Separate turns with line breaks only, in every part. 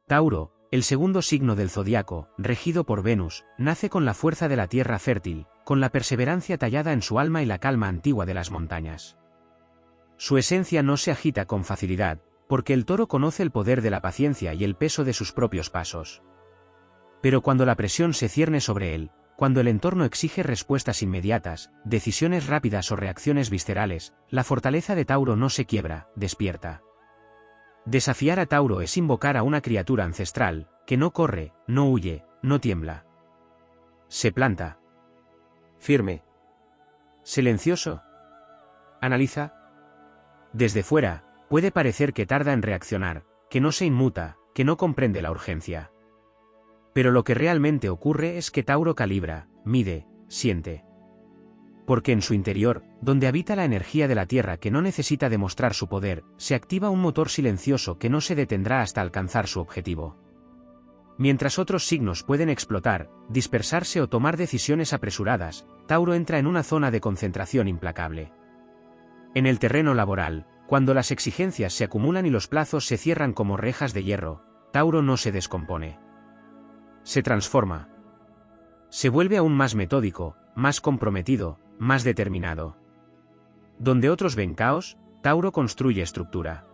Tauro, el segundo signo del zodiaco, regido por Venus, nace con la fuerza de la tierra fértil, con la perseverancia tallada en su alma y la calma antigua de las montañas. Su esencia no se agita con facilidad, porque el toro conoce el poder de la paciencia y el peso de sus propios pasos. Pero cuando la presión se cierne sobre él, cuando el entorno exige respuestas inmediatas, decisiones rápidas o reacciones viscerales, la fortaleza de Tauro no se quiebra, despierta. Desafiar a Tauro es invocar a una criatura ancestral, que no corre, no huye, no tiembla. Se planta. Firme. Silencioso. Analiza. Desde fuera, puede parecer que tarda en reaccionar, que no se inmuta, que no comprende la urgencia. Pero lo que realmente ocurre es que Tauro calibra, mide, siente. Porque en su interior, donde habita la energía de la Tierra que no necesita demostrar su poder, se activa un motor silencioso que no se detendrá hasta alcanzar su objetivo. Mientras otros signos pueden explotar, dispersarse o tomar decisiones apresuradas, Tauro entra en una zona de concentración implacable. En el terreno laboral, cuando las exigencias se acumulan y los plazos se cierran como rejas de hierro, Tauro no se descompone. Se transforma. Se vuelve aún más metódico, más comprometido, más determinado. Donde otros ven caos, Tauro construye estructura.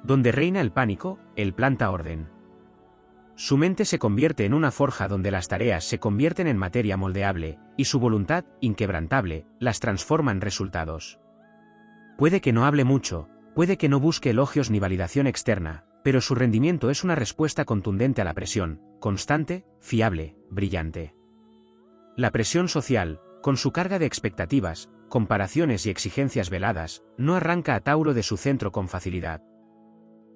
Donde reina el pánico, él planta orden. Su mente se convierte en una forja donde las tareas se convierten en materia moldeable, y su voluntad, inquebrantable, las transforma en resultados. Puede que no hable mucho, puede que no busque elogios ni validación externa, pero su rendimiento es una respuesta contundente a la presión, constante, fiable, brillante. La presión social, con su carga de expectativas, comparaciones y exigencias veladas, no arranca a Tauro de su centro con facilidad.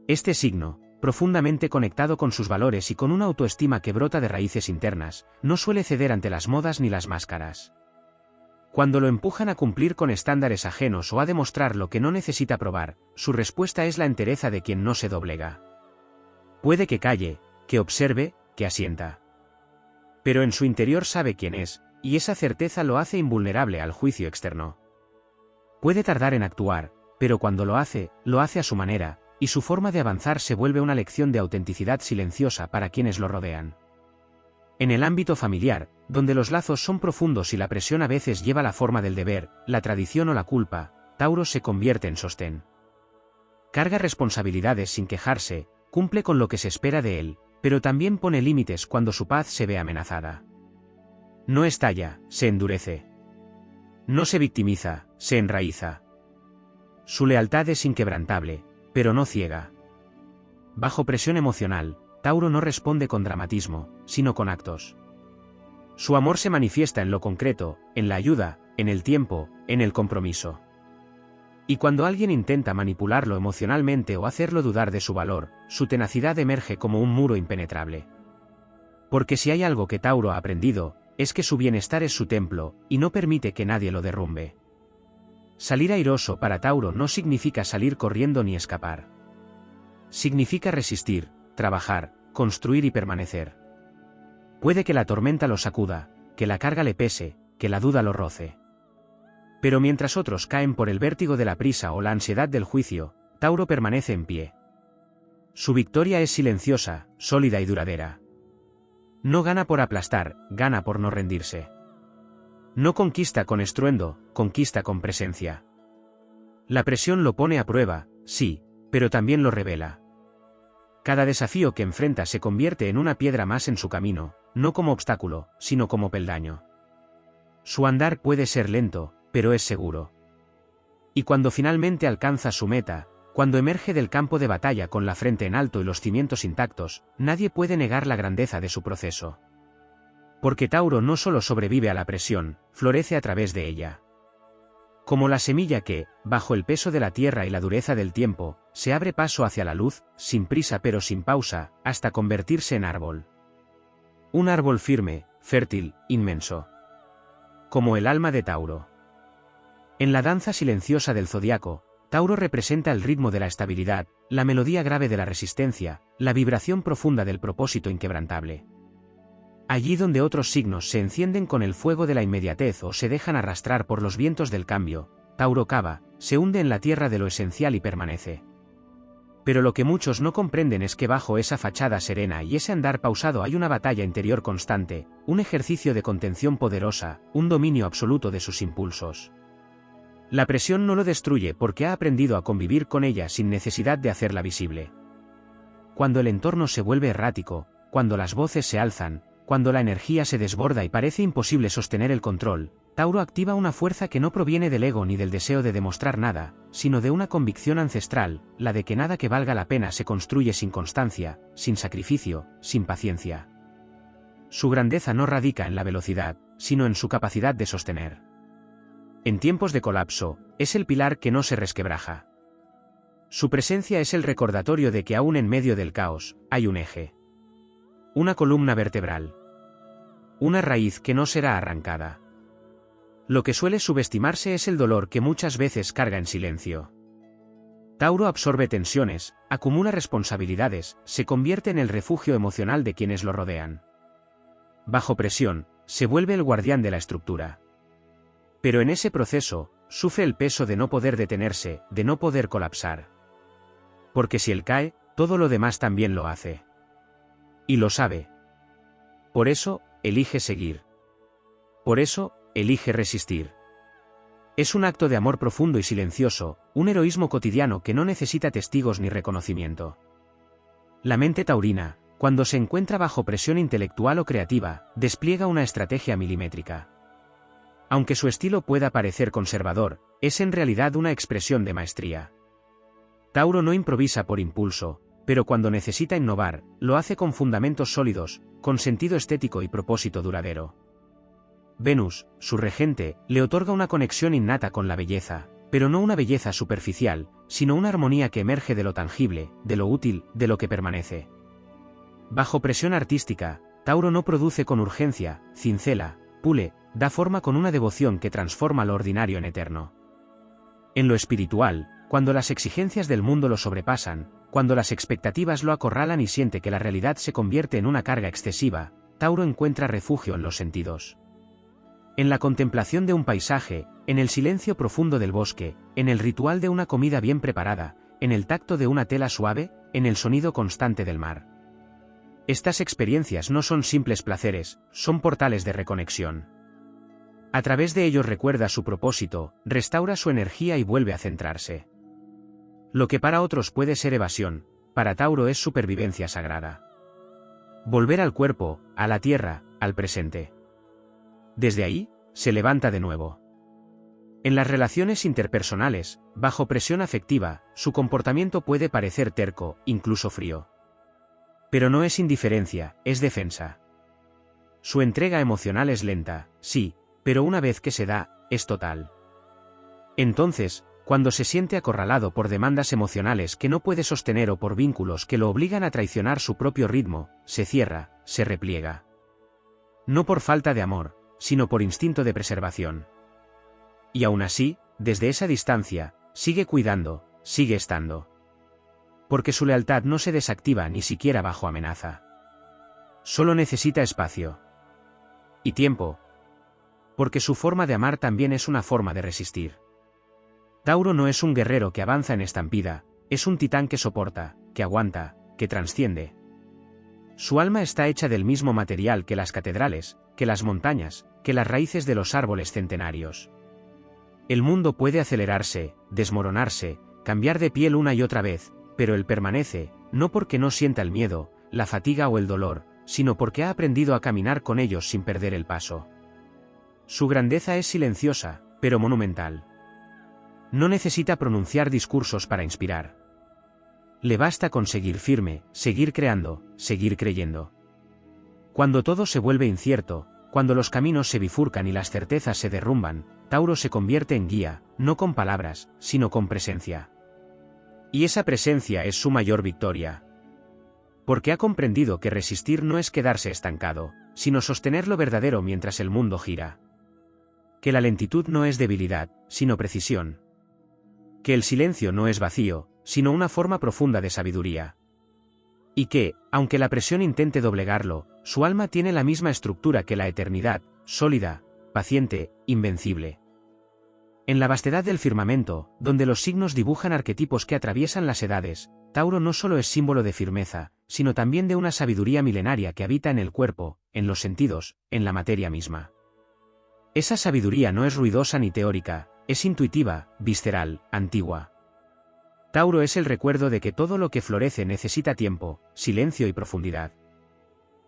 Este signo, profundamente conectado con sus valores y con una autoestima que brota de raíces internas, no suele ceder ante las modas ni las máscaras. Cuando lo empujan a cumplir con estándares ajenos o a demostrar lo que no necesita probar, su respuesta es la entereza de quien no se doblega. Puede que calle, que observe, que asienta. Pero en su interior sabe quién es, y esa certeza lo hace invulnerable al juicio externo. Puede tardar en actuar, pero cuando lo hace a su manera, y su forma de avanzar se vuelve una lección de autenticidad silenciosa para quienes lo rodean. En el ámbito familiar, donde los lazos son profundos y la presión a veces lleva la forma del deber, la tradición o la culpa, Tauro se convierte en sostén. Carga responsabilidades sin quejarse, cumple con lo que se espera de él, pero también pone límites cuando su paz se ve amenazada. No estalla, se endurece. No se victimiza, se enraiza. Su lealtad es inquebrantable, pero no ciega. Bajo presión emocional, Tauro no responde con dramatismo, sino con actos. Su amor se manifiesta en lo concreto, en la ayuda, en el tiempo, en el compromiso. Y cuando alguien intenta manipularlo emocionalmente o hacerlo dudar de su valor, su tenacidad emerge como un muro impenetrable. Porque si hay algo que Tauro ha aprendido, es que su bienestar es su templo, y no permite que nadie lo derrumbe. Salir airoso para Tauro no significa salir corriendo ni escapar. Significa resistir, trabajar, construir y permanecer. Puede que la tormenta lo sacuda, que la carga le pese, que la duda lo roce. Pero mientras otros caen por el vértigo de la prisa o la ansiedad del juicio, Tauro permanece en pie. Su victoria es silenciosa, sólida y duradera. No gana por aplastar, gana por no rendirse. No conquista con estruendo, conquista con presencia. La presión lo pone a prueba, sí, pero también lo revela. Cada desafío que enfrenta se convierte en una piedra más en su camino, no como obstáculo, sino como peldaño. Su andar puede ser lento, pero es seguro. Y cuando finalmente alcanza su meta, cuando emerge del campo de batalla con la frente en alto y los cimientos intactos, nadie puede negar la grandeza de su proceso. Porque Tauro no solo sobrevive a la presión, florece a través de ella. Como la semilla que, bajo el peso de la tierra y la dureza del tiempo, se abre paso hacia la luz, sin prisa pero sin pausa, hasta convertirse en árbol. Un árbol firme, fértil, inmenso. Como el alma de Tauro. En la danza silenciosa del zodiaco, Tauro representa el ritmo de la estabilidad, la melodía grave de la resistencia, la vibración profunda del propósito inquebrantable. Allí donde otros signos se encienden con el fuego de la inmediatez o se dejan arrastrar por los vientos del cambio, Tauro cava, se hunde en la tierra de lo esencial y permanece. Pero lo que muchos no comprenden es que bajo esa fachada serena y ese andar pausado hay una batalla interior constante, un ejercicio de contención poderosa, un dominio absoluto de sus impulsos. La presión no lo destruye porque ha aprendido a convivir con ella sin necesidad de hacerla visible. Cuando el entorno se vuelve errático, cuando las voces se alzan, cuando la energía se desborda y parece imposible sostener el control, Tauro activa una fuerza que no proviene del ego ni del deseo de demostrar nada, sino de una convicción ancestral, la de que nada que valga la pena se construye sin constancia, sin sacrificio, sin paciencia. Su grandeza no radica en la velocidad, sino en su capacidad de sostener. En tiempos de colapso, es el pilar que no se resquebraja. Su presencia es el recordatorio de que aún en medio del caos, hay un eje. Una columna vertebral. Una raíz que no será arrancada. Lo que suele subestimarse es el dolor que muchas veces carga en silencio. Tauro absorbe tensiones, acumula responsabilidades, se convierte en el refugio emocional de quienes lo rodean. Bajo presión, se vuelve el guardián de la estructura. Pero en ese proceso, sufre el peso de no poder detenerse, de no poder colapsar. Porque si él cae, todo lo demás también lo hace. Y lo sabe. Por eso, elige seguir. Por eso, elige resistir. Es un acto de amor profundo y silencioso, un heroísmo cotidiano que no necesita testigos ni reconocimiento. La mente taurina, cuando se encuentra bajo presión intelectual o creativa, despliega una estrategia milimétrica. Aunque su estilo pueda parecer conservador, es en realidad una expresión de maestría. Tauro no improvisa por impulso, pero cuando necesita innovar, lo hace con fundamentos sólidos, con sentido estético y propósito duradero. Venus, su regente, le otorga una conexión innata con la belleza, pero no una belleza superficial, sino una armonía que emerge de lo tangible, de lo útil, de lo que permanece. Bajo presión artística, Tauro no produce con urgencia, cincela, pule, da forma con una devoción que transforma lo ordinario en eterno. En lo espiritual, cuando las exigencias del mundo lo sobrepasan, cuando las expectativas lo acorralan y siente que la realidad se convierte en una carga excesiva, Tauro encuentra refugio en los sentidos. En la contemplación de un paisaje, en el silencio profundo del bosque, en el ritual de una comida bien preparada, en el tacto de una tela suave, en el sonido constante del mar. Estas experiencias no son simples placeres, son portales de reconexión. A través de ellos recuerda su propósito, restaura su energía y vuelve a centrarse. Lo que para otros puede ser evasión, para Tauro es supervivencia sagrada. Volver al cuerpo, a la tierra, al presente. Desde ahí, se levanta de nuevo. En las relaciones interpersonales, bajo presión afectiva, su comportamiento puede parecer terco, incluso frío. Pero no es indiferencia, es defensa. Su entrega emocional es lenta, sí, pero una vez que se da, es total. Entonces, cuando se siente acorralado por demandas emocionales que no puede sostener o por vínculos que lo obligan a traicionar su propio ritmo, se cierra, se repliega. No por falta de amor, sino por instinto de preservación. Y aún así, desde esa distancia, sigue cuidando, sigue estando. Porque su lealtad no se desactiva ni siquiera bajo amenaza. Solo necesita espacio. Y tiempo. Porque su forma de amar también es una forma de resistir. Tauro no es un guerrero que avanza en estampida, es un titán que soporta, que aguanta, que trasciende. Su alma está hecha del mismo material que las catedrales, que las montañas, que las raíces de los árboles centenarios. El mundo puede acelerarse, desmoronarse, cambiar de piel una y otra vez, pero él permanece, no porque no sienta el miedo, la fatiga o el dolor, sino porque ha aprendido a caminar con ellos sin perder el paso. Su grandeza es silenciosa, pero monumental. No necesita pronunciar discursos para inspirar. Le basta con seguir firme, seguir creando, seguir creyendo. Cuando todo se vuelve incierto, cuando los caminos se bifurcan y las certezas se derrumban, Tauro se convierte en guía, no con palabras, sino con presencia. Y esa presencia es su mayor victoria. Porque ha comprendido que resistir no es quedarse estancado, sino sostener lo verdadero mientras el mundo gira. Que la lentitud no es debilidad, sino precisión. Que el silencio no es vacío, sino una forma profunda de sabiduría. Y que, aunque la presión intente doblegarlo, su alma tiene la misma estructura que la eternidad, sólida, paciente, invencible. En la vastedad del firmamento, donde los signos dibujan arquetipos que atraviesan las edades, Tauro no solo es símbolo de firmeza, sino también de una sabiduría milenaria que habita en el cuerpo, en los sentidos, en la materia misma. Esa sabiduría no es ruidosa ni teórica, es intuitiva, visceral, antigua. Tauro es el recuerdo de que todo lo que florece necesita tiempo, silencio y profundidad.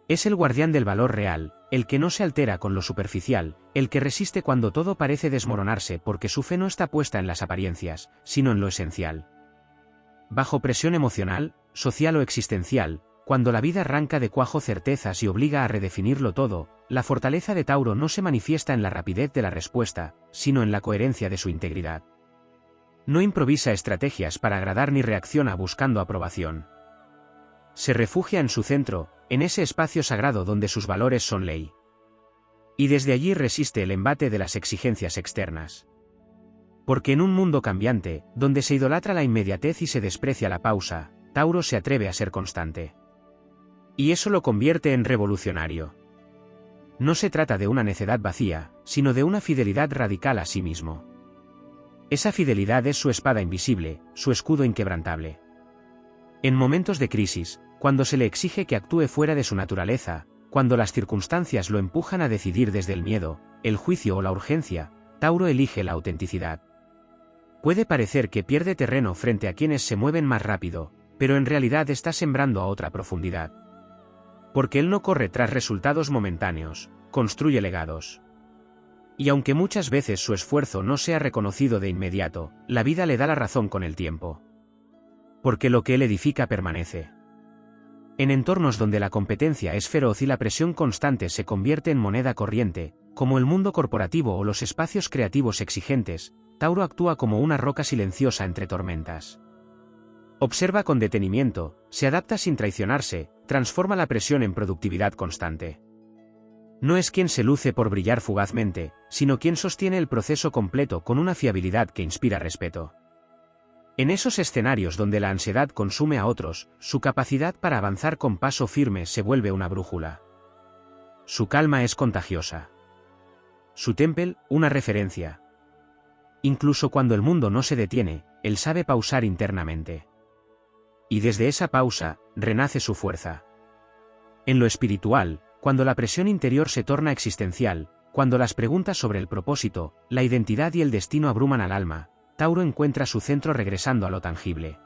Es el guardián del valor real, el que no se altera con lo superficial, el que resiste cuando todo parece desmoronarse porque su fe no está puesta en las apariencias, sino en lo esencial. Bajo presión emocional, social o existencial, cuando la vida arranca de cuajo certezas y obliga a redefinirlo todo, la fortaleza de Tauro no se manifiesta en la rapidez de la respuesta, sino en la coherencia de su integridad. No improvisa estrategias para agradar ni reacciona buscando aprobación. Se refugia en su centro, en ese espacio sagrado donde sus valores son ley. Y desde allí resiste el embate de las exigencias externas. Porque en un mundo cambiante, donde se idolatra la inmediatez y se desprecia la pausa, Tauro se atreve a ser constante. Y eso lo convierte en revolucionario. No se trata de una necedad vacía, sino de una fidelidad radical a sí mismo. Esa fidelidad es su espada invisible, su escudo inquebrantable. En momentos de crisis, cuando se le exige que actúe fuera de su naturaleza, cuando las circunstancias lo empujan a decidir desde el miedo, el juicio o la urgencia, Tauro elige la autenticidad. Puede parecer que pierde terreno frente a quienes se mueven más rápido, pero en realidad está sembrando a otra profundidad. Porque él no corre tras resultados momentáneos, construye legados. Y aunque muchas veces su esfuerzo no sea reconocido de inmediato, la vida le da la razón con el tiempo. Porque lo que él edifica permanece. En entornos donde la competencia es feroz y la presión constante se convierte en moneda corriente, como el mundo corporativo o los espacios creativos exigentes, Tauro actúa como una roca silenciosa entre tormentas. Observa con detenimiento, se adapta sin traicionarse, transforma la presión en productividad constante. No es quien se luce por brillar fugazmente, sino quien sostiene el proceso completo con una fiabilidad que inspira respeto. En esos escenarios donde la ansiedad consume a otros, su capacidad para avanzar con paso firme se vuelve una brújula. Su calma es contagiosa. Su temple, una referencia. Incluso cuando el mundo no se detiene, él sabe pausar internamente. Y desde esa pausa, renace su fuerza. En lo espiritual, cuando la presión interior se torna existencial, cuando las preguntas sobre el propósito, la identidad y el destino abruman al alma, Tauro encuentra su centro regresando a lo tangible.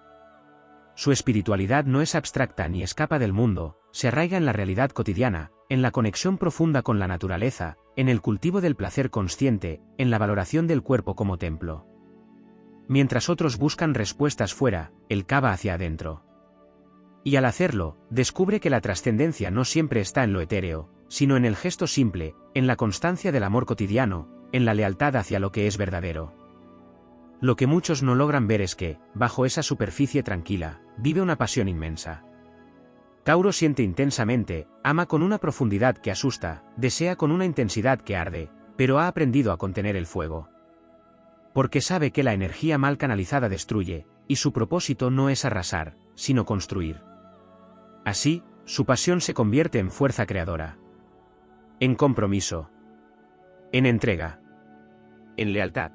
Su espiritualidad no es abstracta ni escapa del mundo, se arraiga en la realidad cotidiana, en la conexión profunda con la naturaleza, en el cultivo del placer consciente, en la valoración del cuerpo como templo. Mientras otros buscan respuestas fuera, él cava hacia adentro. Y al hacerlo, descubre que la trascendencia no siempre está en lo etéreo, sino en el gesto simple, en la constancia del amor cotidiano, en la lealtad hacia lo que es verdadero. Lo que muchos no logran ver es que, bajo esa superficie tranquila, vive una pasión inmensa. Tauro siente intensamente, ama con una profundidad que asusta, desea con una intensidad que arde, pero ha aprendido a contener el fuego. Porque sabe que la energía mal canalizada destruye, y su propósito no es arrasar, sino construir. Así, su pasión se convierte en fuerza creadora. En compromiso. En entrega. En lealtad.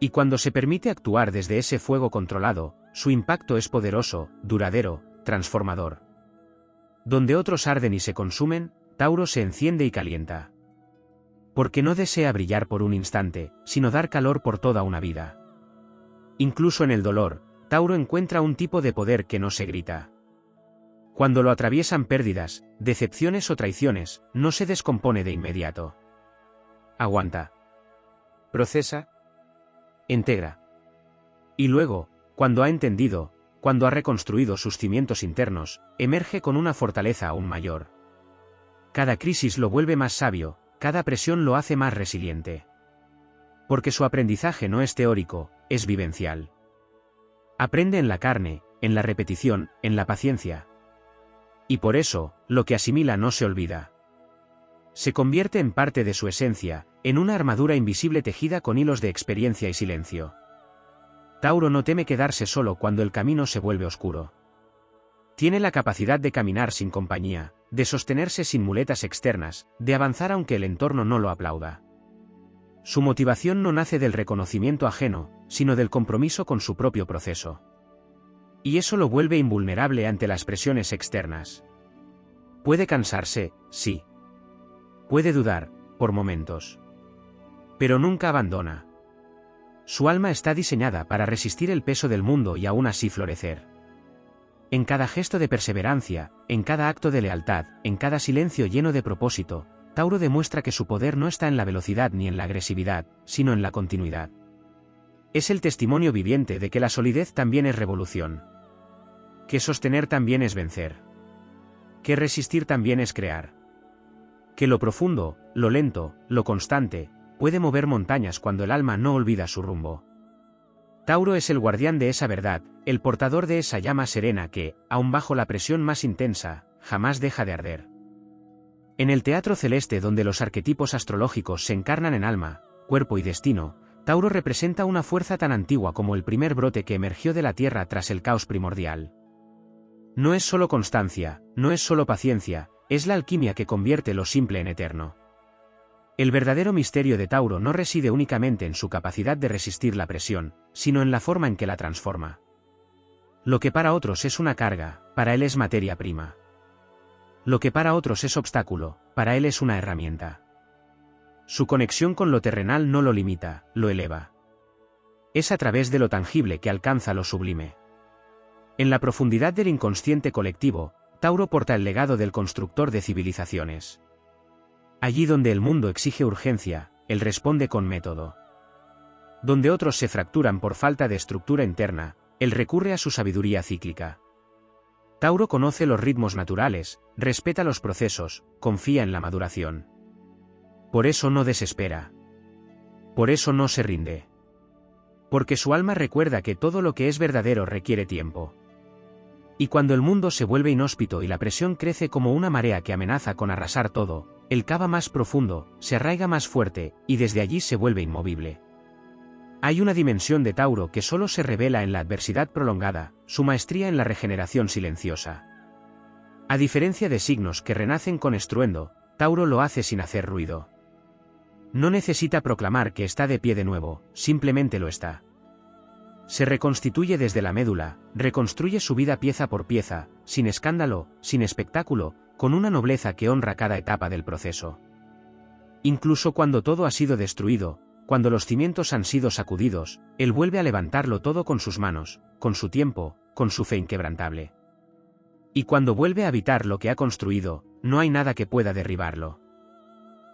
Y cuando se permite actuar desde ese fuego controlado, su impacto es poderoso, duradero, transformador. Donde otros arden y se consumen, Tauro se enciende y calienta. Porque no desea brillar por un instante, sino dar calor por toda una vida. Incluso en el dolor, Tauro encuentra un tipo de poder que no se grita. Cuando lo atraviesan pérdidas, decepciones o traiciones, no se descompone de inmediato. Aguanta. Procesa. Integra. Y luego, cuando ha entendido, cuando ha reconstruido sus cimientos internos, emerge con una fortaleza aún mayor. Cada crisis lo vuelve más sabio, cada presión lo hace más resiliente. Porque su aprendizaje no es teórico, es vivencial. Aprende en la carne, en la repetición, en la paciencia. Y por eso, lo que asimila no se olvida. Se convierte en parte de su esencia, en una armadura invisible tejida con hilos de experiencia y silencio. Tauro no teme quedarse solo cuando el camino se vuelve oscuro. Tiene la capacidad de caminar sin compañía, de sostenerse sin muletas externas, de avanzar aunque el entorno no lo aplauda. Su motivación no nace del reconocimiento ajeno, sino del compromiso con su propio proceso. Y eso lo vuelve invulnerable ante las presiones externas. Puede cansarse, sí. Puede dudar, por momentos. Pero nunca abandona. Su alma está diseñada para resistir el peso del mundo y aún así florecer. En cada gesto de perseverancia, en cada acto de lealtad, en cada silencio lleno de propósito, Tauro demuestra que su poder no está en la velocidad ni en la agresividad, sino en la continuidad. Es el testimonio viviente de que la solidez también es revolución. Que sostener también es vencer. Que resistir también es crear. Que lo profundo, lo lento, lo constante, puede mover montañas cuando el alma no olvida su rumbo. Tauro es el guardián de esa verdad, el portador de esa llama serena que, aun bajo la presión más intensa, jamás deja de arder. En el teatro celeste donde los arquetipos astrológicos se encarnan en alma, cuerpo y destino, Tauro representa una fuerza tan antigua como el primer brote que emergió de la tierra tras el caos primordial. No es solo constancia, no es solo paciencia, es la alquimia que convierte lo simple en eterno. El verdadero misterio de Tauro no reside únicamente en su capacidad de resistir la presión, sino en la forma en que la transforma. Lo que para otros es una carga, para él es materia prima. Lo que para otros es obstáculo, para él es una herramienta. Su conexión con lo terrenal no lo limita, lo eleva. Es a través de lo tangible que alcanza lo sublime. En la profundidad del inconsciente colectivo, Tauro porta el legado del constructor de civilizaciones. Allí donde el mundo exige urgencia, él responde con método. Donde otros se fracturan por falta de estructura interna, él recurre a su sabiduría cíclica. Tauro conoce los ritmos naturales, respeta los procesos, confía en la maduración. Por eso no desespera. Por eso no se rinde. Porque su alma recuerda que todo lo que es verdadero requiere tiempo. Y cuando el mundo se vuelve inhóspito y la presión crece como una marea que amenaza con arrasar todo, él cava más profundo, se arraiga más fuerte, y desde allí se vuelve inmovible. Hay una dimensión de Tauro que solo se revela en la adversidad prolongada, su maestría en la regeneración silenciosa. A diferencia de signos que renacen con estruendo, Tauro lo hace sin hacer ruido. No necesita proclamar que está de pie de nuevo, simplemente lo está. Se reconstituye desde la médula, reconstruye su vida pieza por pieza, sin escándalo, sin espectáculo, con una nobleza que honra cada etapa del proceso. Incluso cuando todo ha sido destruido, cuando los cimientos han sido sacudidos, él vuelve a levantarlo todo con sus manos, con su tiempo, con su fe inquebrantable. Y cuando vuelve a habitar lo que ha construido, no hay nada que pueda derribarlo.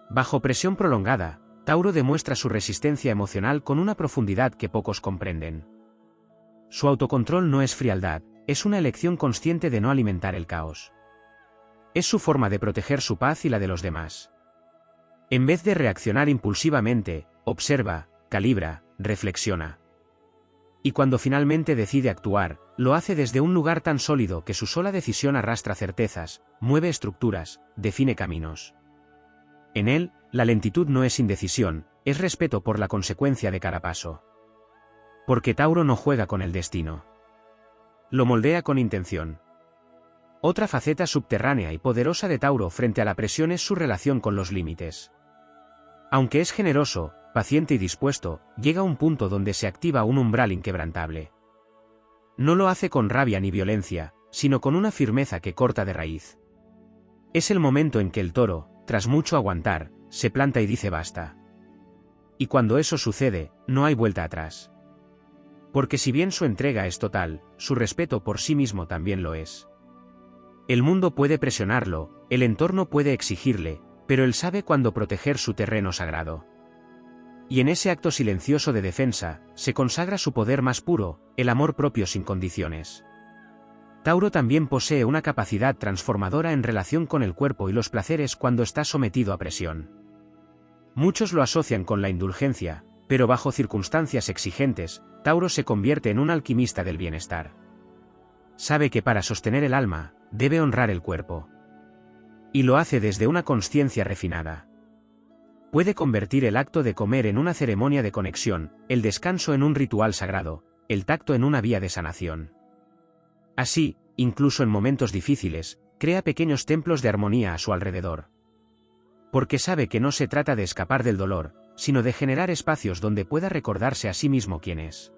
Bajo presión prolongada, Tauro demuestra su resistencia emocional con una profundidad que pocos comprenden. Su autocontrol no es frialdad, es una elección consciente de no alimentar el caos. Es su forma de proteger su paz y la de los demás. En vez de reaccionar impulsivamente, observa, calibra, reflexiona. Y cuando finalmente decide actuar, lo hace desde un lugar tan sólido que su sola decisión arrastra certezas, mueve estructuras, define caminos. En él, la lentitud no es indecisión, es respeto por la consecuencia de cada paso. Porque Tauro no juega con el destino. Lo moldea con intención. Otra faceta subterránea y poderosa de Tauro frente a la presión es su relación con los límites. Aunque es generoso, paciente y dispuesto, llega a un punto donde se activa un umbral inquebrantable. No lo hace con rabia ni violencia, sino con una firmeza que corta de raíz. Es el momento en que el toro, tras mucho aguantar, se planta y dice basta. Y cuando eso sucede, no hay vuelta atrás. Porque si bien su entrega es total, su respeto por sí mismo también lo es. El mundo puede presionarlo, el entorno puede exigirle, pero él sabe cuándo proteger su terreno sagrado. Y en ese acto silencioso de defensa, se consagra su poder más puro, el amor propio sin condiciones. Tauro también posee una capacidad transformadora en relación con el cuerpo y los placeres cuando está sometido a presión. Muchos lo asocian con la indulgencia, pero bajo circunstancias exigentes, Tauro se convierte en un alquimista del bienestar. Sabe que para sostener el alma, debe honrar el cuerpo. Y lo hace desde una consciencia refinada. Puede convertir el acto de comer en una ceremonia de conexión, el descanso en un ritual sagrado, el tacto en una vía de sanación. Así, incluso en momentos difíciles, crea pequeños templos de armonía a su alrededor. Porque sabe que no se trata de escapar del dolor, sino de generar espacios donde pueda recordarse a sí mismo quién es.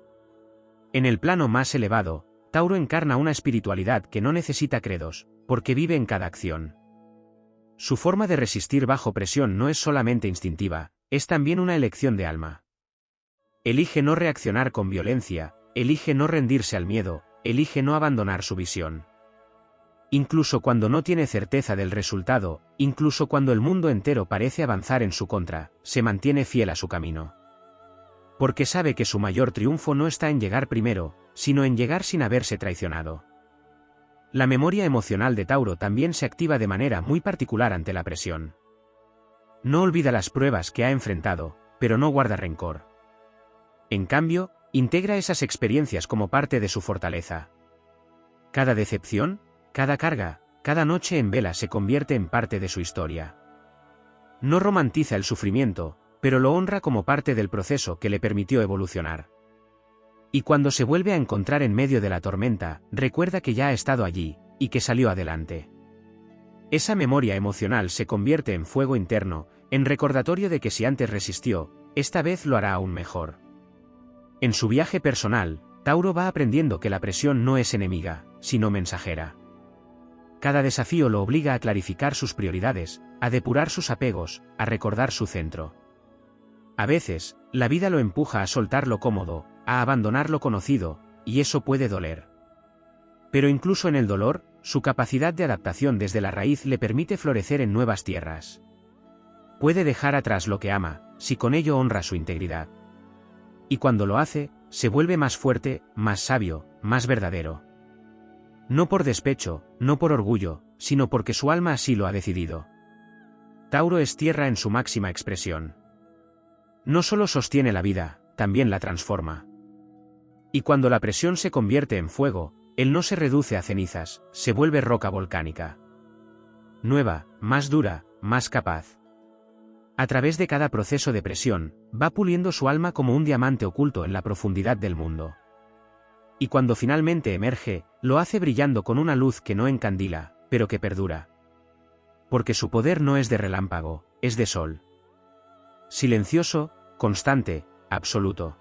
En el plano más elevado, Tauro encarna una espiritualidad que no necesita credos, porque vive en cada acción. Su forma de resistir bajo presión no es solamente instintiva, es también una elección de alma. Elige no reaccionar con violencia, elige no rendirse al miedo, elige no abandonar su visión. Incluso cuando no tiene certeza del resultado, incluso cuando el mundo entero parece avanzar en su contra, se mantiene fiel a su camino. Porque sabe que su mayor triunfo no está en llegar primero, sino en llegar sin haberse traicionado. La memoria emocional de Tauro también se activa de manera muy particular ante la presión. No olvida las pruebas que ha enfrentado, pero no guarda rencor. En cambio, integra esas experiencias como parte de su fortaleza. Cada decepción, cada carga, cada noche en vela se convierte en parte de su historia. No romantiza el sufrimiento, pero lo honra como parte del proceso que le permitió evolucionar. Y cuando se vuelve a encontrar en medio de la tormenta, recuerda que ya ha estado allí, y que salió adelante. Esa memoria emocional se convierte en fuego interno, en recordatorio de que si antes resistió, esta vez lo hará aún mejor. En su viaje personal, Tauro va aprendiendo que la presión no es enemiga, sino mensajera. Cada desafío lo obliga a clarificar sus prioridades, a depurar sus apegos, a recordar su centro. A veces, la vida lo empuja a soltar lo cómodo, a abandonar lo conocido, y eso puede doler. Pero incluso en el dolor, su capacidad de adaptación desde la raíz le permite florecer en nuevas tierras. Puede dejar atrás lo que ama, si con ello honra su integridad. Y cuando lo hace, se vuelve más fuerte, más sabio, más verdadero. No por despecho, no por orgullo, sino porque su alma así lo ha decidido. Tauro es tierra en su máxima expresión. No solo sostiene la vida, también la transforma. Y cuando la presión se convierte en fuego, él no se reduce a cenizas, se vuelve roca volcánica. Nueva, más dura, más capaz. A través de cada proceso de presión, va puliendo su alma como un diamante oculto en la profundidad del mundo. Y cuando finalmente emerge, lo hace brillando con una luz que no encandila, pero que perdura. Porque su poder no es de relámpago, es de sol. Silencioso, constante, absoluto.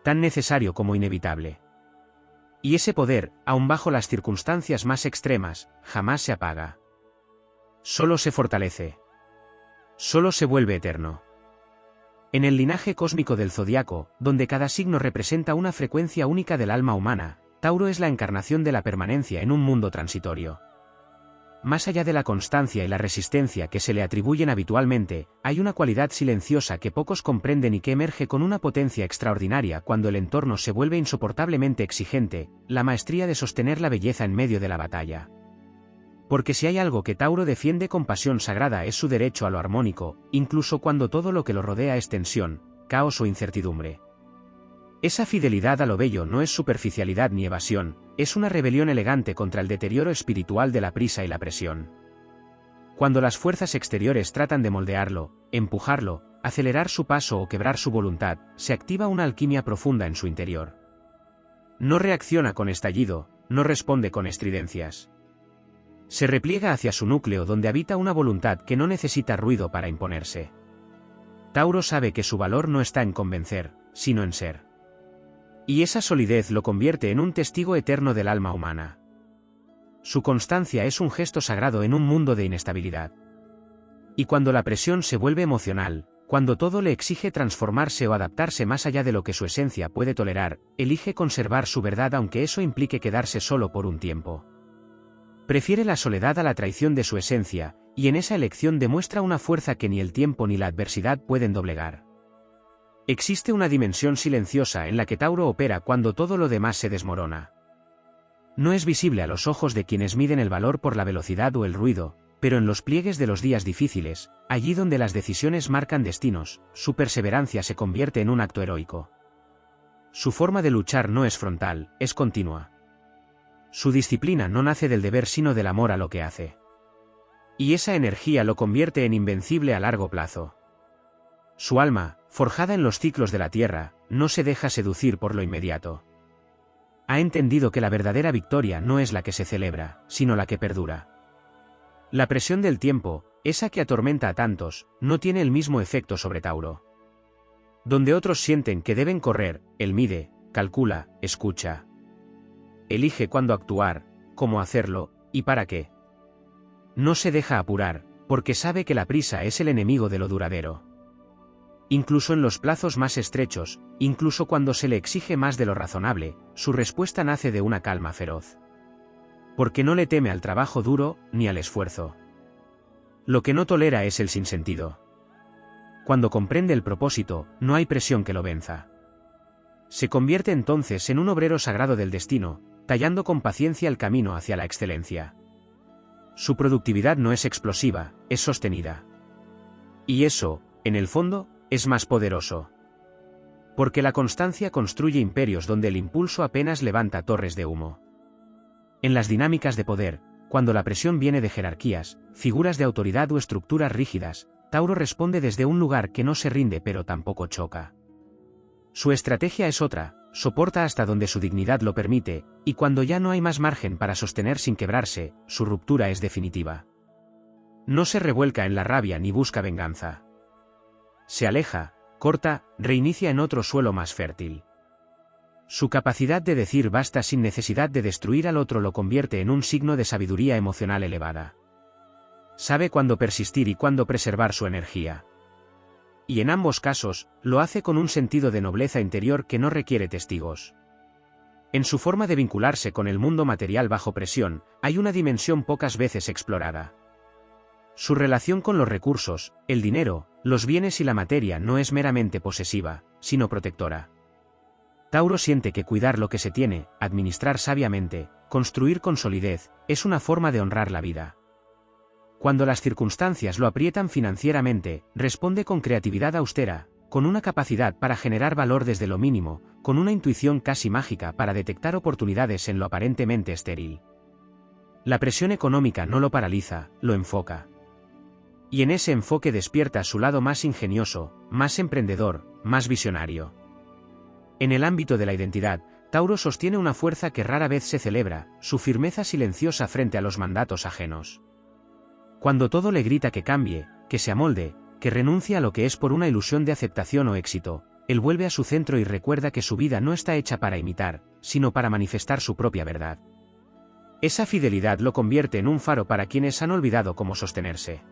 Tan necesario como inevitable. Y ese poder, aun bajo las circunstancias más extremas, jamás se apaga. Solo se fortalece. Solo se vuelve eterno. En el linaje cósmico del zodiaco, donde cada signo representa una frecuencia única del alma humana, Tauro es la encarnación de la permanencia en un mundo transitorio. Más allá de la constancia y la resistencia que se le atribuyen habitualmente, hay una cualidad silenciosa que pocos comprenden y que emerge con una potencia extraordinaria cuando el entorno se vuelve insoportablemente exigente, la maestría de sostener la belleza en medio de la batalla. Porque si hay algo que Tauro defiende con pasión sagrada es su derecho a lo armónico, incluso cuando todo lo que lo rodea es tensión, caos o incertidumbre. Esa fidelidad a lo bello no es superficialidad ni evasión, es una rebelión elegante contra el deterioro espiritual de la prisa y la presión. Cuando las fuerzas exteriores tratan de moldearlo, empujarlo, acelerar su paso o quebrar su voluntad, se activa una alquimia profunda en su interior. No reacciona con estallido, no responde con estridencias. Se repliega hacia su núcleo donde habita una voluntad que no necesita ruido para imponerse. Tauro sabe que su valor no está en convencer, sino en ser. Y esa solidez lo convierte en un testigo eterno del alma humana. Su constancia es un gesto sagrado en un mundo de inestabilidad. Y cuando la presión se vuelve emocional, cuando todo le exige transformarse o adaptarse más allá de lo que su esencia puede tolerar, elige conservar su verdad aunque eso implique quedarse solo por un tiempo. Prefiere la soledad a la traición de su esencia, y en esa elección demuestra una fuerza que ni el tiempo ni la adversidad pueden doblegar. Existe una dimensión silenciosa en la que Tauro opera cuando todo lo demás se desmorona. No es visible a los ojos de quienes miden el valor por la velocidad o el ruido, pero en los pliegues de los días difíciles, allí donde las decisiones marcan destinos, su perseverancia se convierte en un acto heroico. Su forma de luchar no es frontal, es continua. Su disciplina no nace del deber sino del amor a lo que hace. Y esa energía lo convierte en invencible a largo plazo. Su alma, forjada en los ciclos de la tierra, no se deja seducir por lo inmediato. Ha entendido que la verdadera victoria no es la que se celebra, sino la que perdura. La presión del tiempo, esa que atormenta a tantos, no tiene el mismo efecto sobre Tauro. Donde otros sienten que deben correr, él mide, calcula, escucha. elige cuándo actuar, cómo hacerlo, y para qué. No se deja apurar, porque sabe que la prisa es el enemigo de lo duradero. Incluso en los plazos más estrechos, incluso cuando se le exige más de lo razonable, su respuesta nace de una calma feroz. Porque no le teme al trabajo duro, ni al esfuerzo. Lo que no tolera es el sinsentido. Cuando comprende el propósito, no hay presión que lo venza. Se convierte entonces en un obrero sagrado del destino, tallando con paciencia el camino hacia la excelencia. Su productividad no es explosiva, es sostenida. Y eso, en el fondo, es más poderoso. Porque la constancia construye imperios donde el impulso apenas levanta torres de humo. En las dinámicas de poder, cuando la presión viene de jerarquías, figuras de autoridad o estructuras rígidas, Tauro responde desde un lugar que no se rinde pero tampoco choca. Su estrategia es otra, soporta hasta donde su dignidad lo permite, y cuando ya no hay más margen para sostener sin quebrarse, su ruptura es definitiva. No se revuelca en la rabia ni busca venganza. Se aleja, corta, reinicia en otro suelo más fértil. Su capacidad de decir basta sin necesidad de destruir al otro lo convierte en un signo de sabiduría emocional elevada. Sabe cuándo persistir y cuándo preservar su energía. Y en ambos casos, lo hace con un sentido de nobleza interior que no requiere testigos. En su forma de vincularse con el mundo material bajo presión, hay una dimensión pocas veces explorada. Su relación con los recursos, el dinero, los bienes y la materia no es meramente posesiva, sino protectora. Tauro siente que cuidar lo que se tiene, administrar sabiamente, construir con solidez, es una forma de honrar la vida. Cuando las circunstancias lo aprietan financieramente, responde con creatividad austera, con una capacidad para generar valor desde lo mínimo, con una intuición casi mágica para detectar oportunidades en lo aparentemente estéril. La presión económica no lo paraliza, lo enfoca. Y en ese enfoque despierta su lado más ingenioso, más emprendedor, más visionario. En el ámbito de la identidad, Tauro sostiene una fuerza que rara vez se celebra, su firmeza silenciosa frente a los mandatos ajenos. Cuando todo le grita que cambie, que se amolde, que renuncie a lo que es por una ilusión de aceptación o éxito, él vuelve a su centro y recuerda que su vida no está hecha para imitar, sino para manifestar su propia verdad. Esa fidelidad lo convierte en un faro para quienes han olvidado cómo sostenerse.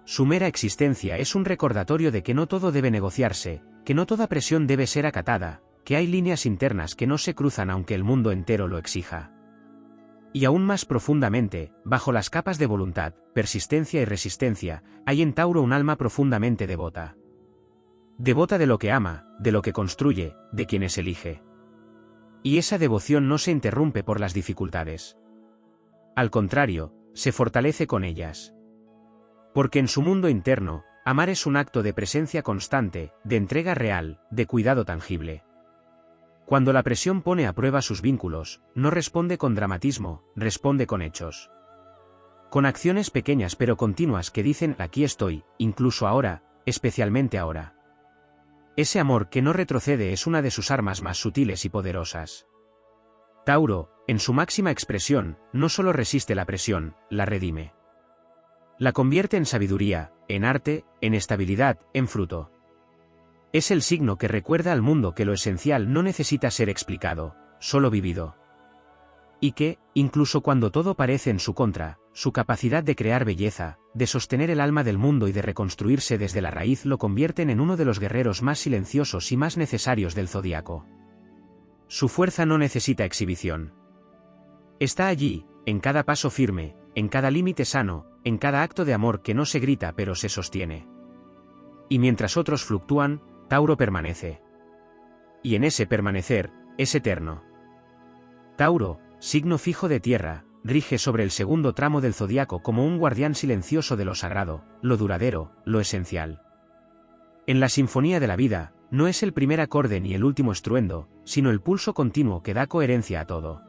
Su mera existencia es un recordatorio de que no todo debe negociarse, que no toda presión debe ser acatada, que hay líneas internas que no se cruzan aunque el mundo entero lo exija. Y aún más profundamente, bajo las capas de voluntad, persistencia y resistencia, hay en Tauro un alma profundamente devota. Devota de lo que ama, de lo que construye, de quienes elige. Y esa devoción no se interrumpe por las dificultades. Al contrario, se fortalece con ellas. Porque en su mundo interno, amar es un acto de presencia constante, de entrega real, de cuidado tangible. Cuando la presión pone a prueba sus vínculos, no responde con dramatismo, responde con hechos. Con acciones pequeñas pero continuas que dicen aquí estoy, incluso ahora, especialmente ahora. Ese amor que no retrocede es una de sus armas más sutiles y poderosas. Tauro, en su máxima expresión, no solo resiste la presión, la redime. La convierte en sabiduría, en arte, en estabilidad, en fruto. Es el signo que recuerda al mundo que lo esencial no necesita ser explicado, solo vivido. Y que, incluso cuando todo parece en su contra, su capacidad de crear belleza, de sostener el alma del mundo y de reconstruirse desde la raíz lo convierten en uno de los guerreros más silenciosos y más necesarios del zodiaco. Su fuerza no necesita exhibición. Está allí, en cada paso firme, en cada límite sano, en cada acto de amor que no se grita pero se sostiene. Y mientras otros fluctúan, Tauro permanece. Y en ese permanecer, es eterno. Tauro, signo fijo de tierra, rige sobre el segundo tramo del zodiaco como un guardián silencioso de lo sagrado, lo duradero, lo esencial. En la sinfonía de la vida, no es el primer acorde ni el último estruendo, sino el pulso continuo que da coherencia a todo.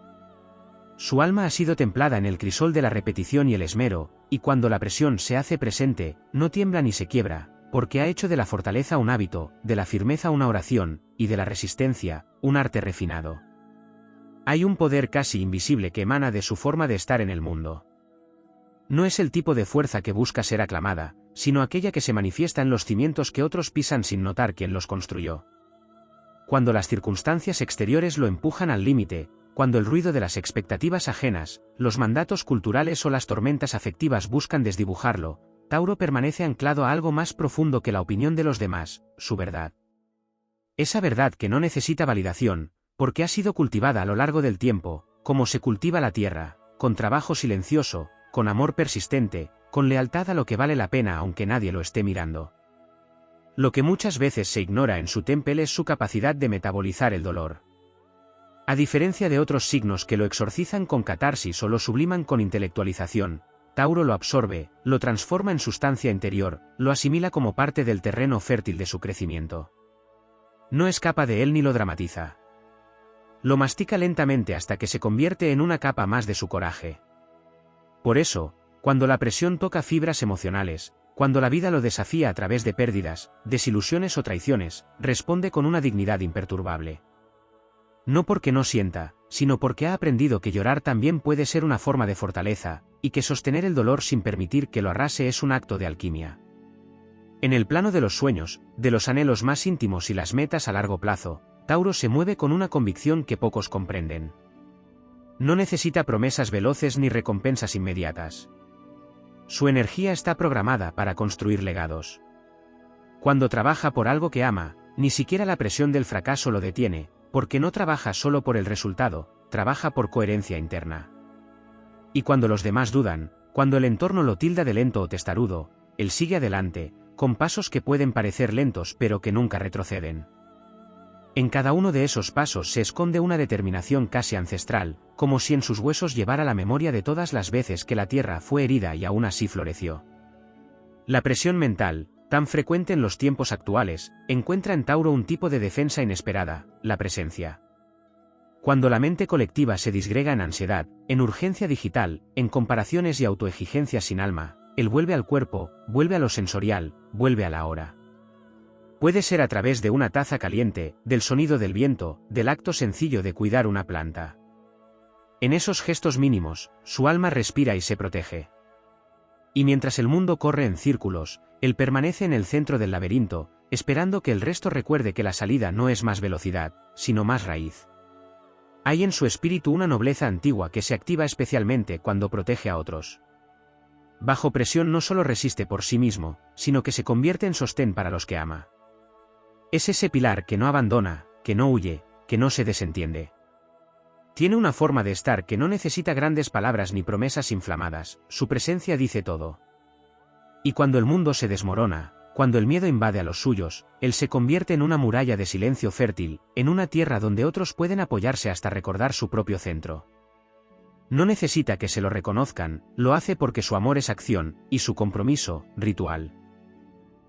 Su alma ha sido templada en el crisol de la repetición y el esmero, y cuando la presión se hace presente, no tiembla ni se quiebra, porque ha hecho de la fortaleza un hábito, de la firmeza una oración, y de la resistencia, un arte refinado. Hay un poder casi invisible que emana de su forma de estar en el mundo. No es el tipo de fuerza que busca ser aclamada, sino aquella que se manifiesta en los cimientos que otros pisan sin notar quién los construyó. Cuando las circunstancias exteriores lo empujan al límite, cuando el ruido de las expectativas ajenas, los mandatos culturales o las tormentas afectivas buscan desdibujarlo, Tauro permanece anclado a algo más profundo que la opinión de los demás, su verdad. Esa verdad que no necesita validación, porque ha sido cultivada a lo largo del tiempo, como se cultiva la tierra, con trabajo silencioso, con amor persistente, con lealtad a lo que vale la pena aunque nadie lo esté mirando. Lo que muchas veces se ignora en su temple es su capacidad de metabolizar el dolor. A diferencia de otros signos que lo exorcizan con catarsis o lo subliman con intelectualización, Tauro lo absorbe, lo transforma en sustancia interior, lo asimila como parte del terreno fértil de su crecimiento. No escapa de él ni lo dramatiza. Lo mastica lentamente hasta que se convierte en una capa más de su coraje. Por eso, cuando la presión toca fibras emocionales, cuando la vida lo desafía a través de pérdidas, desilusiones o traiciones, responde con una dignidad imperturbable. No porque no sienta, sino porque ha aprendido que llorar también puede ser una forma de fortaleza, y que sostener el dolor sin permitir que lo arrase es un acto de alquimia. En el plano de los sueños, de los anhelos más íntimos y las metas a largo plazo, Tauro se mueve con una convicción que pocos comprenden. No necesita promesas veloces ni recompensas inmediatas. Su energía está programada para construir legados. Cuando trabaja por algo que ama, ni siquiera la presión del fracaso lo detiene, porque no trabaja solo por el resultado, trabaja por coherencia interna. Y cuando los demás dudan, cuando el entorno lo tilda de lento o testarudo, él sigue adelante, con pasos que pueden parecer lentos pero que nunca retroceden. En cada uno de esos pasos se esconde una determinación casi ancestral, como si en sus huesos llevara la memoria de todas las veces que la tierra fue herida y aún así floreció. La presión mental, tan frecuente en los tiempos actuales, encuentra en Tauro un tipo de defensa inesperada, la presencia. Cuando la mente colectiva se disgrega en ansiedad, en urgencia digital, en comparaciones y autoexigencias sin alma, él vuelve al cuerpo, vuelve a lo sensorial, vuelve a la hora. Puede ser a través de una taza caliente, del sonido del viento, del acto sencillo de cuidar una planta. En esos gestos mínimos, su alma respira y se protege. Y mientras el mundo corre en círculos, él permanece en el centro del laberinto, esperando que el resto recuerde que la salida no es más velocidad, sino más raíz. Hay en su espíritu una nobleza antigua que se activa especialmente cuando protege a otros. Bajo presión no solo resiste por sí mismo, sino que se convierte en sostén para los que ama. Es ese pilar que no abandona, que no huye, que no se desentiende. Tiene una forma de estar que no necesita grandes palabras ni promesas inflamadas, su presencia dice todo. Y cuando el mundo se desmorona, cuando el miedo invade a los suyos, él se convierte en una muralla de silencio fértil, en una tierra donde otros pueden apoyarse hasta recordar su propio centro. No necesita que se lo reconozcan, lo hace porque su amor es acción, y su compromiso, ritual.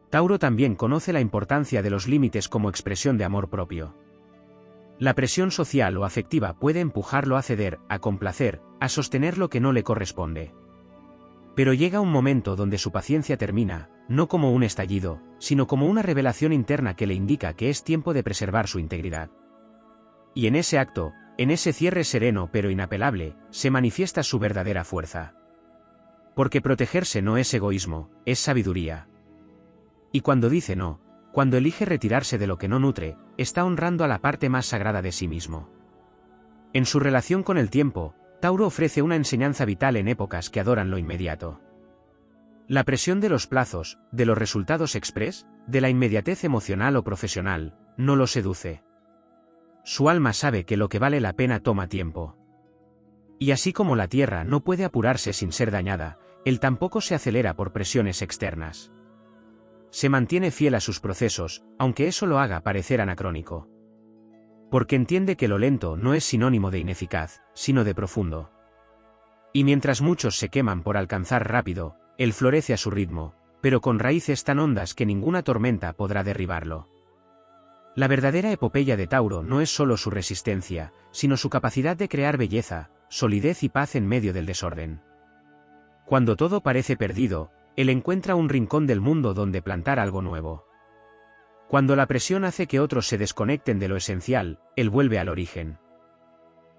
Tauro también conoce la importancia de los límites como expresión de amor propio. La presión social o afectiva puede empujarlo a ceder, a complacer, a sostener lo que no le corresponde. Pero llega un momento donde su paciencia termina, no como un estallido, sino como una revelación interna que le indica que es tiempo de preservar su integridad. Y en ese acto, en ese cierre sereno pero inapelable, se manifiesta su verdadera fuerza. Porque protegerse no es egoísmo, es sabiduría. Y cuando dice no, cuando elige retirarse de lo que no nutre, está honrando a la parte más sagrada de sí mismo. En su relación con el tiempo, Tauro ofrece una enseñanza vital en épocas que adoran lo inmediato. La presión de los plazos, de los resultados express, de la inmediatez emocional o profesional, no lo seduce. Su alma sabe que lo que vale la pena toma tiempo. Y así como la tierra no puede apurarse sin ser dañada, él tampoco se acelera por presiones externas. Se mantiene fiel a sus procesos, aunque eso lo haga parecer anacrónico. Porque entiende que lo lento no es sinónimo de ineficaz, sino de profundo. Y mientras muchos se queman por alcanzar rápido, él florece a su ritmo, pero con raíces tan hondas que ninguna tormenta podrá derribarlo. La verdadera epopeya de Tauro no es solo su resistencia, sino su capacidad de crear belleza, solidez y paz en medio del desorden. Cuando todo parece perdido, él encuentra un rincón del mundo donde plantar algo nuevo. Cuando la presión hace que otros se desconecten de lo esencial, él vuelve al origen.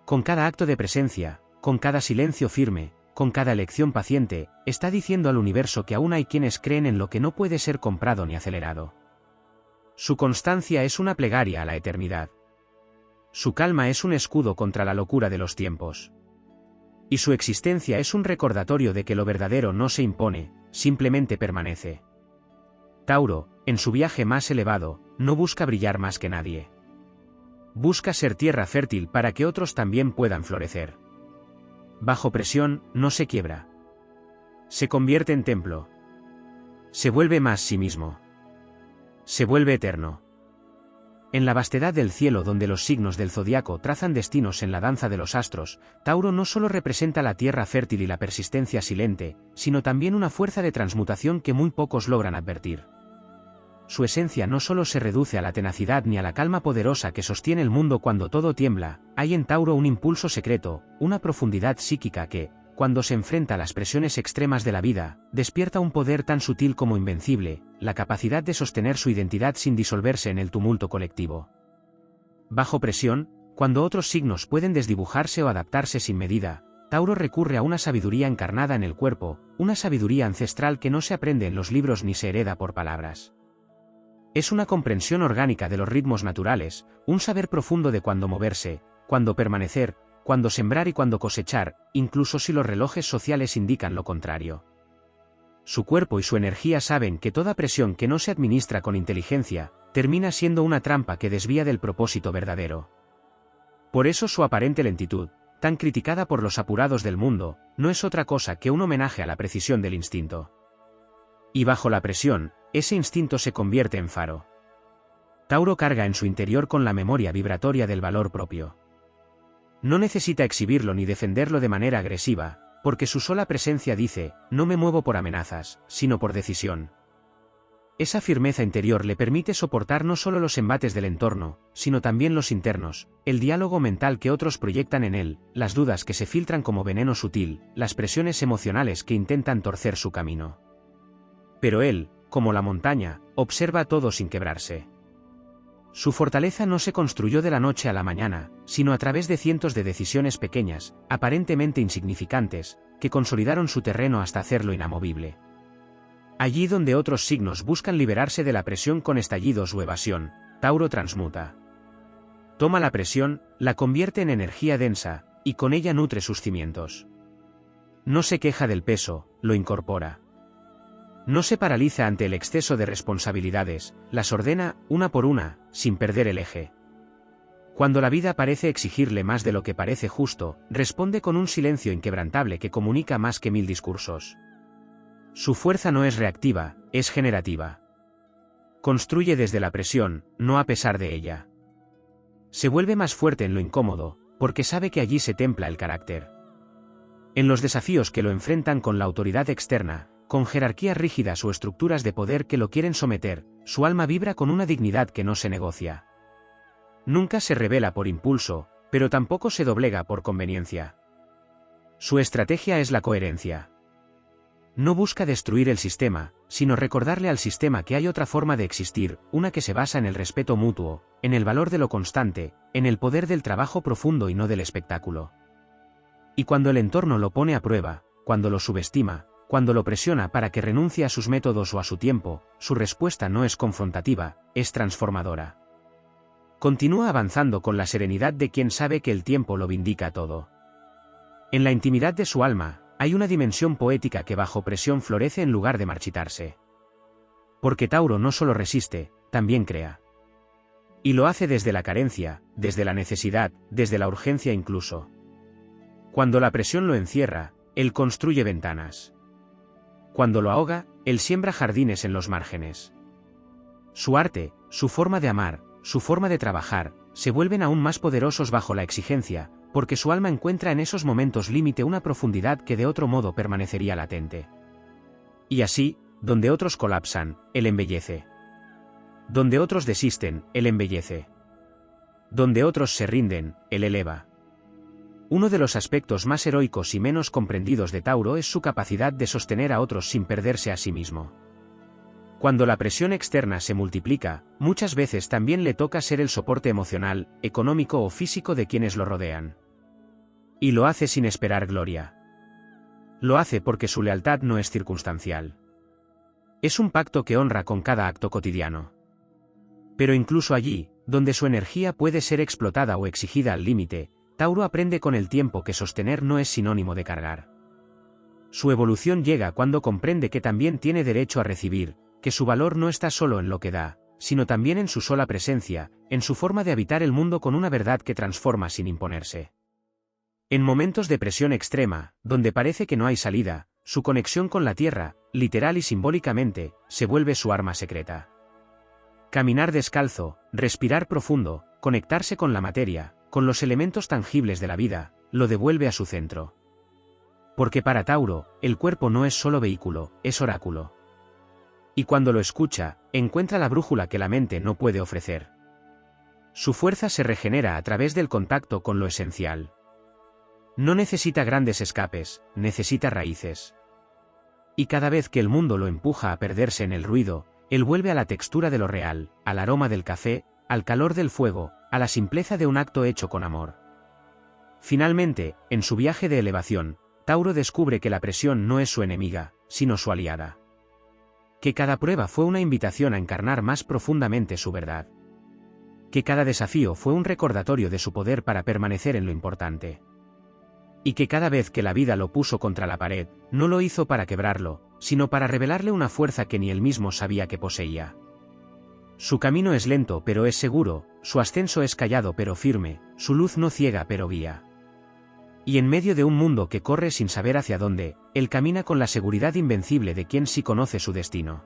Con cada acto de presencia, con cada silencio firme, con cada elección paciente, está diciendo al universo que aún hay quienes creen en lo que no puede ser comprado ni acelerado. Su constancia es una plegaria a la eternidad. Su calma es un escudo contra la locura de los tiempos. Y su existencia es un recordatorio de que lo verdadero no se impone, simplemente permanece. Tauro, en su viaje más elevado, no busca brillar más que nadie. Busca ser tierra fértil para que otros también puedan florecer. Bajo presión, no se quiebra. Se convierte en templo. Se vuelve más sí mismo. Se vuelve eterno. En la vastedad del cielo donde los signos del zodiaco trazan destinos en la danza de los astros, Tauro no solo representa la tierra fértil y la persistencia silente, sino también una fuerza de transmutación que muy pocos logran advertir. Su esencia no solo se reduce a la tenacidad ni a la calma poderosa que sostiene el mundo cuando todo tiembla, hay en Tauro un impulso secreto, una profundidad psíquica que, cuando se enfrenta a las presiones extremas de la vida, despierta un poder tan sutil como invencible, la capacidad de sostener su identidad sin disolverse en el tumulto colectivo. Bajo presión, cuando otros signos pueden desdibujarse o adaptarse sin medida, Tauro recurre a una sabiduría encarnada en el cuerpo, una sabiduría ancestral que no se aprende en los libros ni se hereda por palabras. Es una comprensión orgánica de los ritmos naturales, un saber profundo de cuándo moverse, cuándo permanecer, cuándo sembrar y cuándo cosechar, incluso si los relojes sociales indican lo contrario. Su cuerpo y su energía saben que toda presión que no se administra con inteligencia, termina siendo una trampa que desvía del propósito verdadero. Por eso su aparente lentitud, tan criticada por los apurados del mundo, no es otra cosa que un homenaje a la precisión del instinto. Y bajo la presión, ese instinto se convierte en faro. Tauro carga en su interior con la memoria vibratoria del valor propio. No necesita exhibirlo ni defenderlo de manera agresiva, porque su sola presencia dice, no me muevo por amenazas, sino por decisión. Esa firmeza interior le permite soportar no solo los embates del entorno, sino también los internos, el diálogo mental que otros proyectan en él, las dudas que se filtran como veneno sutil, las presiones emocionales que intentan torcer su camino. Pero él, como la montaña, observa todo sin quebrarse. Su fortaleza no se construyó de la noche a la mañana, sino a través de cientos de decisiones pequeñas, aparentemente insignificantes, que consolidaron su terreno hasta hacerlo inamovible. Allí donde otros signos buscan liberarse de la presión con estallidos o evasión, Tauro transmuta. Toma la presión, la convierte en energía densa, y con ella nutre sus cimientos. No se queja del peso, lo incorpora. No se paraliza ante el exceso de responsabilidades, las ordena, una por una, sin perder el eje. Cuando la vida parece exigirle más de lo que parece justo, responde con un silencio inquebrantable que comunica más que 1000 discursos. Su fuerza no es reactiva, es generativa. Construye desde la presión, no a pesar de ella. Se vuelve más fuerte en lo incómodo, porque sabe que allí se templa el carácter. En los desafíos que lo enfrentan con la autoridad externa, con jerarquías rígidas o estructuras de poder que lo quieren someter, su alma vibra con una dignidad que no se negocia. Nunca se rebela por impulso, pero tampoco se doblega por conveniencia. Su estrategia es la coherencia. No busca destruir el sistema, sino recordarle al sistema que hay otra forma de existir, una que se basa en el respeto mutuo, en el valor de lo constante, en el poder del trabajo profundo y no del espectáculo. Y cuando el entorno lo pone a prueba, cuando lo subestima, cuando lo presiona para que renuncie a sus métodos o a su tiempo, su respuesta no es confrontativa, es transformadora. Continúa avanzando con la serenidad de quien sabe que el tiempo lo vindica todo. En la intimidad de su alma, hay una dimensión poética que bajo presión florece en lugar de marchitarse. Porque Tauro no solo resiste, también crea. Y lo hace desde la carencia, desde la necesidad, desde la urgencia incluso. Cuando la presión lo encierra, él construye ventanas. Cuando lo ahoga, él siembra jardines en los márgenes. Su arte, su forma de amar, su forma de trabajar, se vuelven aún más poderosos bajo la exigencia, porque su alma encuentra en esos momentos límite una profundidad que de otro modo permanecería latente. Y así, donde otros colapsan, él embellece. Donde otros desisten, él embellece. Donde otros se rinden, él eleva. Uno de los aspectos más heroicos y menos comprendidos de Tauro es su capacidad de sostener a otros sin perderse a sí mismo. Cuando la presión externa se multiplica, muchas veces también le toca ser el soporte emocional, económico o físico de quienes lo rodean. Y lo hace sin esperar gloria. Lo hace porque su lealtad no es circunstancial. Es un pacto que honra con cada acto cotidiano. Pero incluso allí, donde su energía puede ser explotada o exigida al límite, Tauro aprende con el tiempo que sostener no es sinónimo de cargar. Su evolución llega cuando comprende que también tiene derecho a recibir, que su valor no está solo en lo que da, sino también en su sola presencia, en su forma de habitar el mundo con una verdad que transforma sin imponerse. En momentos de presión extrema, donde parece que no hay salida, su conexión con la tierra, literal y simbólicamente, se vuelve su arma secreta. Caminar descalzo, respirar profundo, conectarse con la materia, con los elementos tangibles de la vida, lo devuelve a su centro. Porque para Tauro, el cuerpo no es solo vehículo, es oráculo. Y cuando lo escucha, encuentra la brújula que la mente no puede ofrecer. Su fuerza se regenera a través del contacto con lo esencial. No necesita grandes escapes, necesita raíces. Y cada vez que el mundo lo empuja a perderse en el ruido, él vuelve a la textura de lo real, al aroma del café, al calor del fuego, a la simpleza de un acto hecho con amor. Finalmente, en su viaje de elevación, Tauro descubre que la presión no es su enemiga, sino su aliada. Que cada prueba fue una invitación a encarnar más profundamente su verdad. Que cada desafío fue un recordatorio de su poder para permanecer en lo importante. Y que cada vez que la vida lo puso contra la pared, no lo hizo para quebrarlo, sino para revelarle una fuerza que ni él mismo sabía que poseía. Su camino es lento pero es seguro, su ascenso es callado pero firme, su luz no ciega pero guía. Y en medio de un mundo que corre sin saber hacia dónde, él camina con la seguridad invencible de quien sí conoce su destino.